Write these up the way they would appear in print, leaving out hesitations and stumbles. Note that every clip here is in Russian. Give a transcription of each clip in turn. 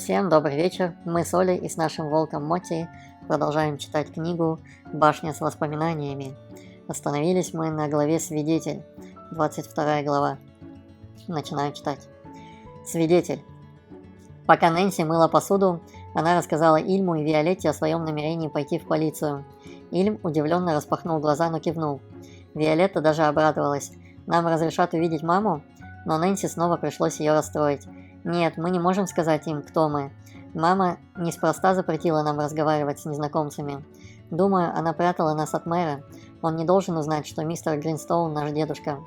Всем добрый вечер, мы с Олей и с нашим волком Моти продолжаем читать книгу «Башня с воспоминаниями». Остановились мы на главе «Свидетель», 22 глава. Начинаю читать. Свидетель. Пока Нэнси мыла посуду, она рассказала Ильму и Виолетте о своем намерении пойти в полицию. Ильм удивленно распахнул глаза, но кивнул. Виолетта даже обрадовалась. Нам разрешат увидеть маму? Но Нэнси снова пришлось ее расстроить. Нет, мы не можем сказать им, кто мы. Мама неспроста запретила нам разговаривать с незнакомцами. Думаю, она прятала нас от мэра. Он не должен узнать, что мистер Гринстоун наш дедушка.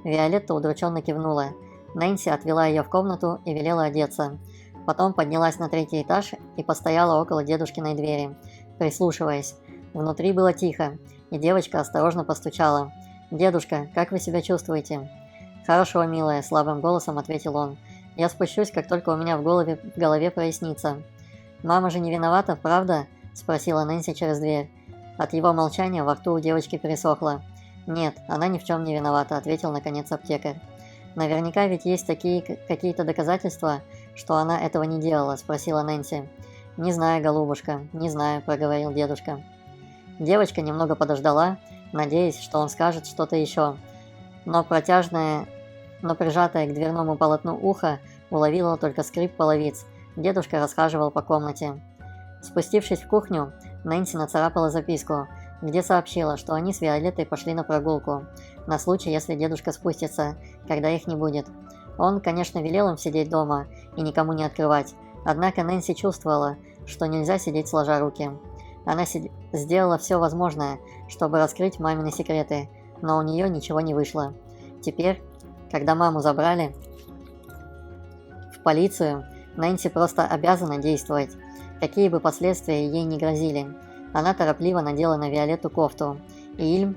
Виолетта удрученно кивнула. Нэнси отвела ее в комнату и велела одеться. Потом поднялась на 3-й этаж и постояла около дедушкиной двери, прислушиваясь. Внутри было тихо, и девочка осторожно постучала. «Дедушка, как вы себя чувствуете?» «Хорошо, милая», – слабым голосом ответил он. «Я спущусь, как только у меня в голове прояснится». «Мама же не виновата, правда?» – спросила Нэнси через дверь. От его молчания во рту у девочки пересохло. «Нет, она ни в чем не виновата», – ответил наконец аптекарь. «Наверняка ведь есть какие-то доказательства, что она этого не делала?» – спросила Нэнси. «Не знаю, голубушка, не знаю», – проговорил дедушка. Девочка немного подождала, надеясь, что он скажет что-то еще. Но прижатое к дверному полотну ухо уловило только скрип половиц. Дедушка расхаживал по комнате. Спустившись в кухню, Нэнси нацарапала записку, где сообщила, что они с Виолеттой пошли на прогулку, на случай, если дедушка спустится, когда их не будет. Он, конечно, велел им сидеть дома и никому не открывать, однако Нэнси чувствовала, что нельзя сидеть сложа руки. Она сделала все возможное, чтобы раскрыть мамины секреты, но у нее ничего не вышло. Теперь, когда маму забрали в полицию, Нэнси просто обязана действовать, какие бы последствия ей не грозили. Она торопливо надела на Виолетту кофту, и Ильм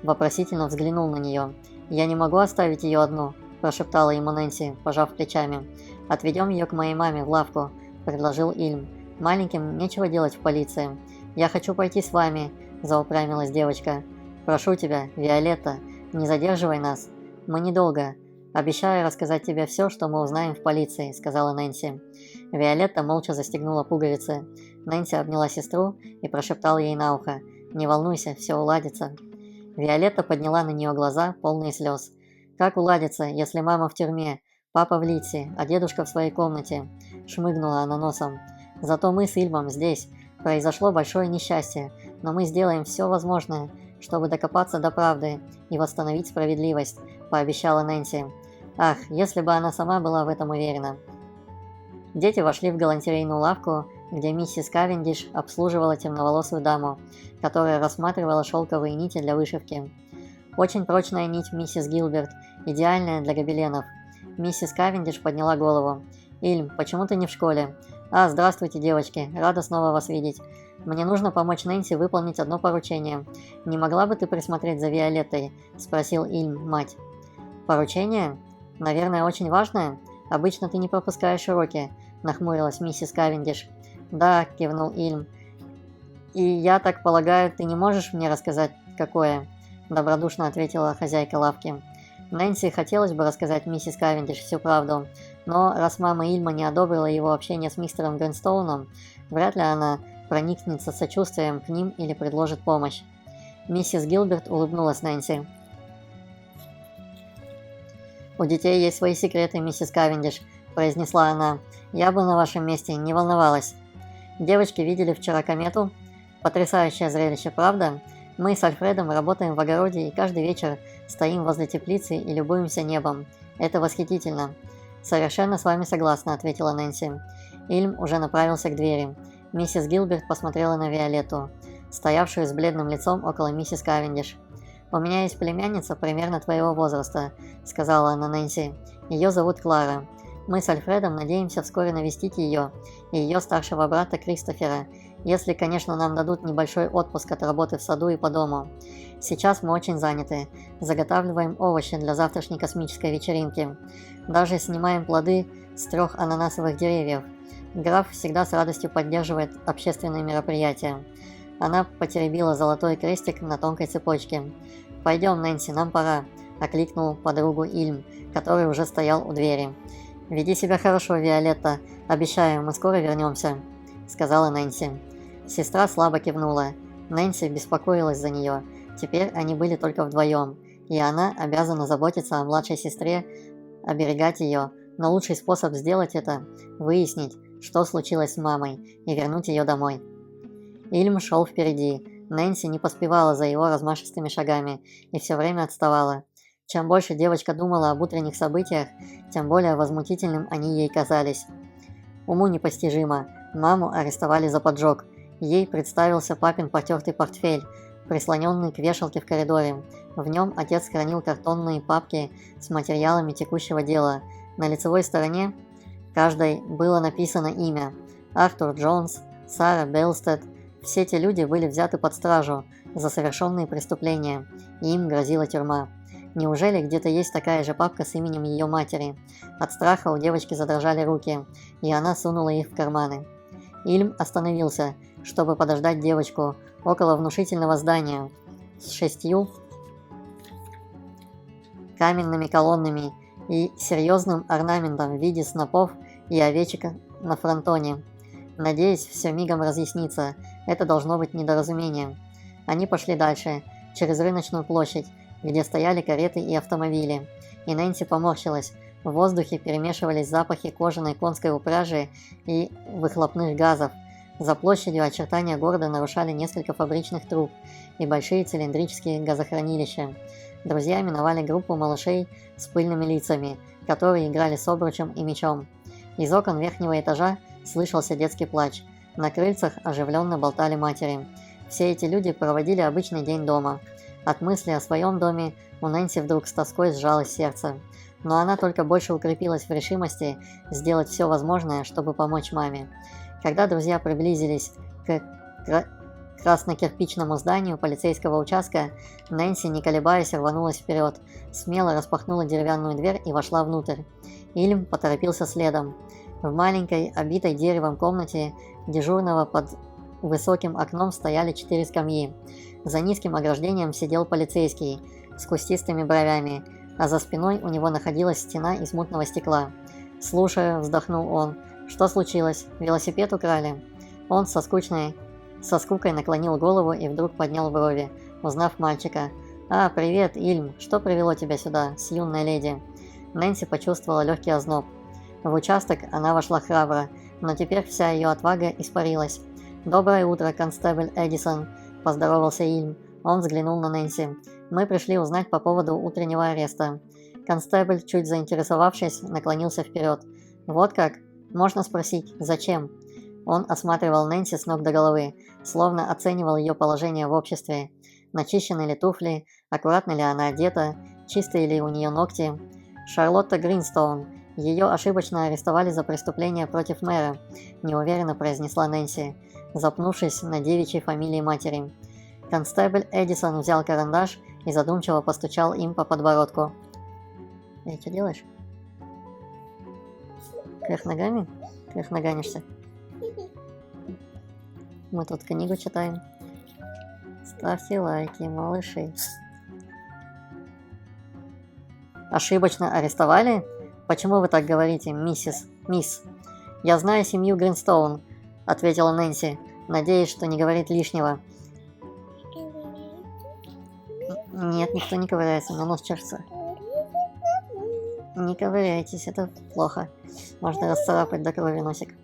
вопросительно взглянул на нее. «Я не могу оставить ее одну», – прошептала ему Нэнси, пожав плечами. «Отведем ее к моей маме в лавку», – предложил Ильм. «Маленьким нечего делать в полиции». «Я хочу пойти с вами», – заупрямилась девочка. «Прошу тебя, Виолетта, не задерживай нас. Мы недолго. Обещаю рассказать тебе все, что мы узнаем в полиции», – сказала Нэнси. Виолетта молча застегнула пуговицы. Нэнси обняла сестру и прошептала ей на ухо: «Не волнуйся, все уладится». Виолетта подняла на нее глаза, полные слез. «Как уладится, если мама в тюрьме, папа в Литсе, а дедушка в своей комнате?» – шмыгнула она носом. «Зато мы с Ильмом здесь. Произошло большое несчастье, но мы сделаем все возможное, чтобы докопаться до правды и восстановить справедливость», – пообещала Нэнси. Ах, если бы она сама была в этом уверена. Дети вошли в галантерейную лавку, где миссис Кавендиш обслуживала темноволосую даму, которая рассматривала шелковые нити для вышивки. «Очень прочная нить, миссис Гилберт, идеальная для гобеленов». Миссис Кавендиш подняла голову. «Ильм, почему ты не в школе?» «А, здравствуйте, девочки, рада снова вас видеть. Мне нужно помочь Нэнси выполнить одно поручение. Не могла бы ты присмотреть за Виолеттой?» – спросил Ильм мать. «Поручение? Наверное, очень важное? Обычно ты не пропускаешь уроки», – нахмурилась миссис Кавендиш. «Да», – кивнул Ильм. «И я так полагаю, ты не можешь мне рассказать, какое?» – добродушно ответила хозяйка лавки. Нэнси хотелось бы рассказать миссис Кавендиш всю правду, но раз мама Ильма не одобрила его общение с мистером Гринстоуном, вряд ли она проникнется сочувствием к ним или предложит помощь. Миссис Гилберт улыбнулась Нэнси. «У детей есть свои секреты, миссис Кавендиш», – произнесла она. «Я бы на вашем месте не волновалась». Девочки видели вчера комету? Потрясающее зрелище, правда? Мы с Альфредом работаем в огороде и каждый вечер стоим возле теплицы и любуемся небом. Это восхитительно. «Совершенно с вами согласна», – ответила Нэнси. Ильм уже направился к двери. Миссис Гилберт посмотрела на Виолетту, стоявшую с бледным лицом около миссис Кавендиш. «У меня есть племянница примерно твоего возраста», – сказала она Нэнси. «Ее зовут Клара. Мы с Альфредом надеемся вскоре навестить ее и ее старшего брата Кристофера, если, конечно, нам дадут небольшой отпуск от работы в саду и по дому. Сейчас мы очень заняты, заготавливаем овощи для завтрашней космической вечеринки. Даже снимаем плоды с 3 ананасовых деревьев. Граф всегда с радостью поддерживает общественные мероприятия». Она потеребила золотой крестик на тонкой цепочке. «Пойдем, Нэнси, нам пора», – окликнул подругу Ильм, который уже стоял у двери. «Веди себя хорошо, Виолетта», «Обещаю, мы скоро вернемся», — сказала Нэнси. Сестра слабо кивнула. Нэнси беспокоилась за нее. Теперь они были только вдвоем, и она обязана заботиться о младшей сестре, оберегать ее, но лучший способ сделать это – выяснить, что случилось с мамой, и вернуть ее домой. Ильм шел впереди. Нэнси не поспевала за его размашистыми шагами и все время отставала. Чем больше девочка думала об утренних событиях, тем более возмутительным они ей казались. Уму непостижимо. Маму арестовали за поджог. Ей представился папин потертый портфель, прислоненный к вешалке в коридоре. В нем отец хранил картонные папки с материалами текущего дела. На лицевой стороне каждой было написано имя. Артур Джонс, Сара Белстед. Все эти люди были взяты под стражу за совершенные преступления, и им грозила тюрьма. Неужели где-то есть такая же папка с именем ее матери? От страха у девочки задрожали руки, и она сунула их в карманы. Ильм остановился, чтобы подождать девочку, около внушительного здания с 6 каменными колоннами и серьезным орнаментом в виде снопов и овечек на фронтоне. Надеюсь, все мигом разъяснится. Это должно быть недоразумением. Они пошли дальше, через рыночную площадь, где стояли кареты и автомобили. И Нэнси поморщилась. В воздухе перемешивались запахи кожаной конской упряжи и выхлопных газов. За площадью очертания города нарушали несколько фабричных труб и большие цилиндрические газохранилища. Друзья миновали группу малышей с пыльными лицами, которые играли с обручем и мечом. Из окон верхнего этажа слышался детский плач. На крыльцах оживленно болтали матери. Все эти люди проводили обычный день дома. От мысли о своем доме у Нэнси вдруг с тоской сжалось сердце. Но она только больше укрепилась в решимости сделать все возможное, чтобы помочь маме. Когда друзья приблизились к красно-кирпичному зданию полицейского участка, Нэнси, не колебаясь, рванулась вперед, смело распахнула деревянную дверь и вошла внутрь. Ильм поторопился следом. В маленькой, обитой деревом комнате дежурного под высоким окном стояли 4 скамьи. За низким ограждением сидел полицейский с кустистыми бровями, а за спиной у него находилась стена из мутного стекла. «Слушаю», — вздохнул он. «Что случилось? Велосипед украли?» Он со скукой наклонил голову и вдруг поднял брови, узнав мальчика. «А, привет, Ильм. Что привело тебя сюда, с юной леди?» Нэнси почувствовала легкий озноб. В участок она вошла храбро, но теперь вся ее отвага испарилась. «Доброе утро, констебль Эдисон», – поздоровался Ильм. Он взглянул на Нэнси. «Мы пришли узнать по поводу утреннего ареста». Констебль, чуть заинтересовавшись, наклонился вперед. «Вот как? Можно спросить, зачем?» Он осматривал Нэнси с ног до головы, словно оценивал ее положение в обществе. Начищены ли туфли, аккуратно ли она одета, чистые ли у нее ногти. «Шарлотта Гринстоун. Ее ошибочно арестовали за преступление против мэра», – неуверенно произнесла Нэнси, запнувшись на девичьей фамилии матери. Констебль Эдисон взял карандаш и задумчиво постучал им по подбородку. «Эй, что делаешь? Кверх ногами? Кверх наганишься? Мы тут книгу читаем. Ставьте лайки, малыши». «Ошибочно арестовали? Почему вы так говорите, мисс?» «Я знаю семью Гринстоун», — ответила Нэнси, надеясь, что не говорит лишнего. «Нет, никто не ковыряется, на нос чешется». «Не ковыряйтесь, это плохо. Можно расцарапать до крови носик».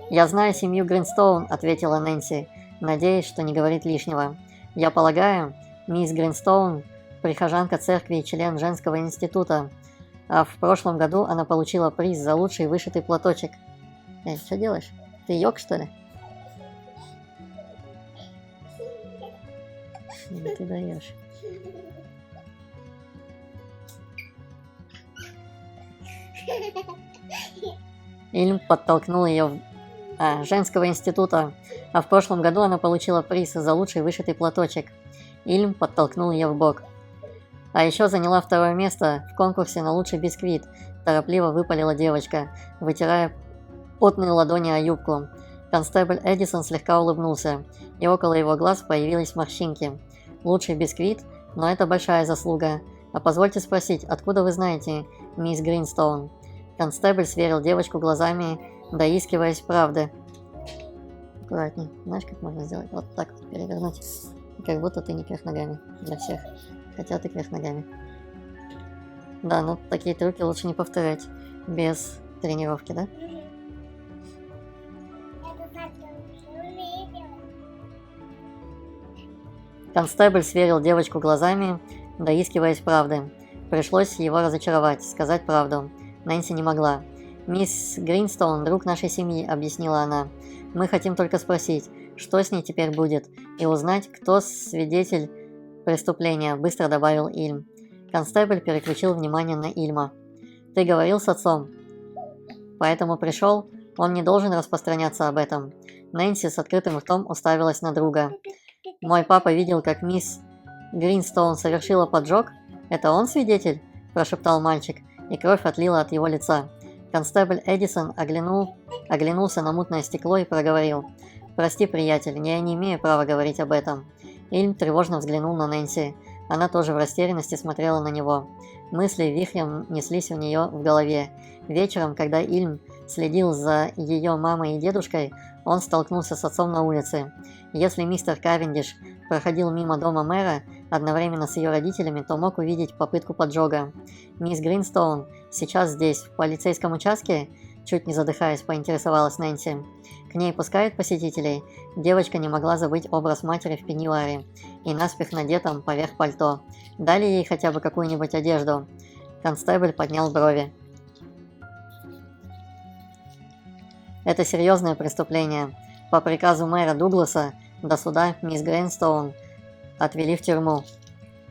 «Я знаю семью Гринстоун», — ответила Нэнси, надеясь, что не говорит лишнего. «Я полагаю, мисс Гринстоун — прихожанка церкви и член женского института, а в прошлом году она получила приз за лучший вышитый платочек». «Эй, что делаешь? Ты йог, что ли?» «Ты даешь». Ильм подтолкнул ее женского института, а в прошлом году она получила приз за лучший вышитый платочек. Ильм подтолкнул ее в бок. «А еще заняла 2-е место в конкурсе на лучший бисквит», – торопливо выпалила девочка, вытирая потные ладони о юбку. Констебль Эдисон слегка улыбнулся, и около его глаз появились морщинки. «Лучший бисквит? Но это большая заслуга. А позвольте спросить, откуда вы знаете мисс Гринстоун?» Констебль сверил девочку глазами, доискиваясь правды. Аккуратней. Знаешь, как можно сделать? Вот так вот перевернуть. Как будто ты не кверх ногами для всех. Хотя ты кверх ногами. Да, ну такие трюки лучше не повторять без тренировки, да? Констебль сверил девочку глазами, доискиваясь правды. Пришлось его разочаровать, сказать правду. Нэнси не могла. «Мисс Гринстоун, друг нашей семьи», — объяснила она. «Мы хотим только спросить, что с ней теперь будет, и узнать, кто свидетель преступления», — быстро добавил Ильм. Констебль переключил внимание на Ильма. «Ты говорил с отцом, поэтому пришел? Он не должен распространяться об этом». Нэнси с открытым ртом уставилась на друга. «Мой папа видел, как мисс Гринстоун совершила поджог? Это он свидетель?» – прошептал мальчик, и кровь отлила от его лица. Констебль Эдисон оглянулся на мутное стекло и проговорил. «Прости, приятель, я не имею права говорить об этом». Ильм тревожно взглянул на Нэнси. Она тоже в растерянности смотрела на него. Мысли вихрем неслись у нее в голове. Вечером, когда Ильм следил за ее мамой и дедушкой, он столкнулся с отцом на улице. Если мистер Кавендиш проходил мимо дома мэра одновременно с ее родителями, то мог увидеть попытку поджога. «Мисс Гринстоун сейчас здесь, в полицейском участке?» Чуть не задыхаясь, поинтересовалась Нэнси. К ней пускают посетителей? Девочка не могла забыть образ матери в пеньюаре и наспех надетом поверх пальто. Дали ей хотя бы какую-нибудь одежду? Констебль поднял брови. Это серьезное преступление. По приказу мэра Дугласа до суда мисс Гринстоун отвели в тюрьму.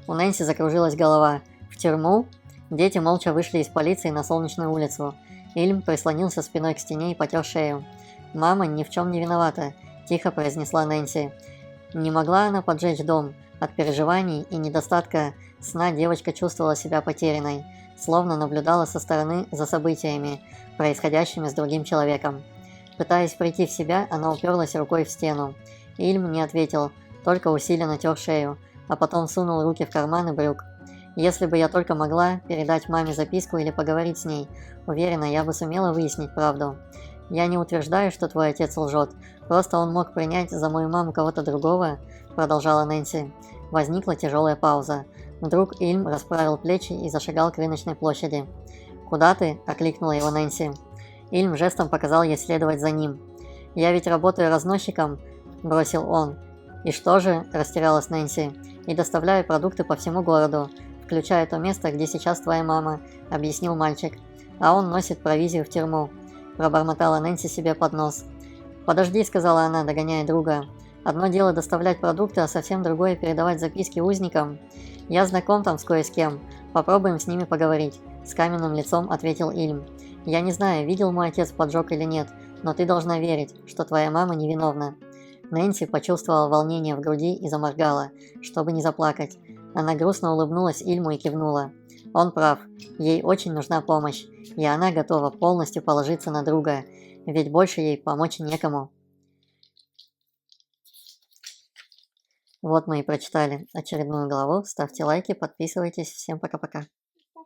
У Нэнси закружилась голова. В тюрьму? Дети молча вышли из полиции на Солнечную улицу. Ильм прислонился спиной к стене и потер шею. «Мама ни в чем не виновата», – тихо произнесла Нэнси. Не могла она поджечь дом. От переживаний и недостатка сна девочка чувствовала себя потерянной, словно наблюдала со стороны за событиями, происходящими с другим человеком. Пытаясь прийти в себя, она уперлась рукой в стену. Ильм не ответил, только усиленно тер шею, а потом сунул руки в карманы брюк. «Если бы я только могла передать маме записку или поговорить с ней, уверена, я бы сумела выяснить правду. Я не утверждаю, что твой отец лжет, просто он мог принять за мою маму кого-то другого», — продолжала Нэнси. Возникла тяжелая пауза. Вдруг Ильм расправил плечи и зашагал к рыночной площади. «Куда ты?» — окликнула его Нэнси. Ильм жестом показал ей следовать за ним. «Я ведь работаю разносчиком», — бросил он. «И что же?» – растерялась Нэнси. «И доставляю продукты по всему городу, включая то место, где сейчас твоя мама», – объяснил мальчик. «А он носит провизию в тюрьму», – пробормотала Нэнси себе под нос. «Подожди», – сказала она, догоняя друга. «Одно дело доставлять продукты, а совсем другое передавать записки узникам. Я знаком там с кое с кем. Попробуем с ними поговорить», – с каменным лицом ответил Ильм. «Я не знаю, видел мой отец поджог или нет, но ты должна верить, что твоя мама невиновна». Нэнси почувствовала волнение в груди и заморгала, чтобы не заплакать. Она грустно улыбнулась Ильму и кивнула. Он прав, ей очень нужна помощь, и она готова полностью положиться на друга, ведь больше ей помочь некому. Вот мы и прочитали очередную главу. Ставьте лайки, подписывайтесь. Всем пока-пока.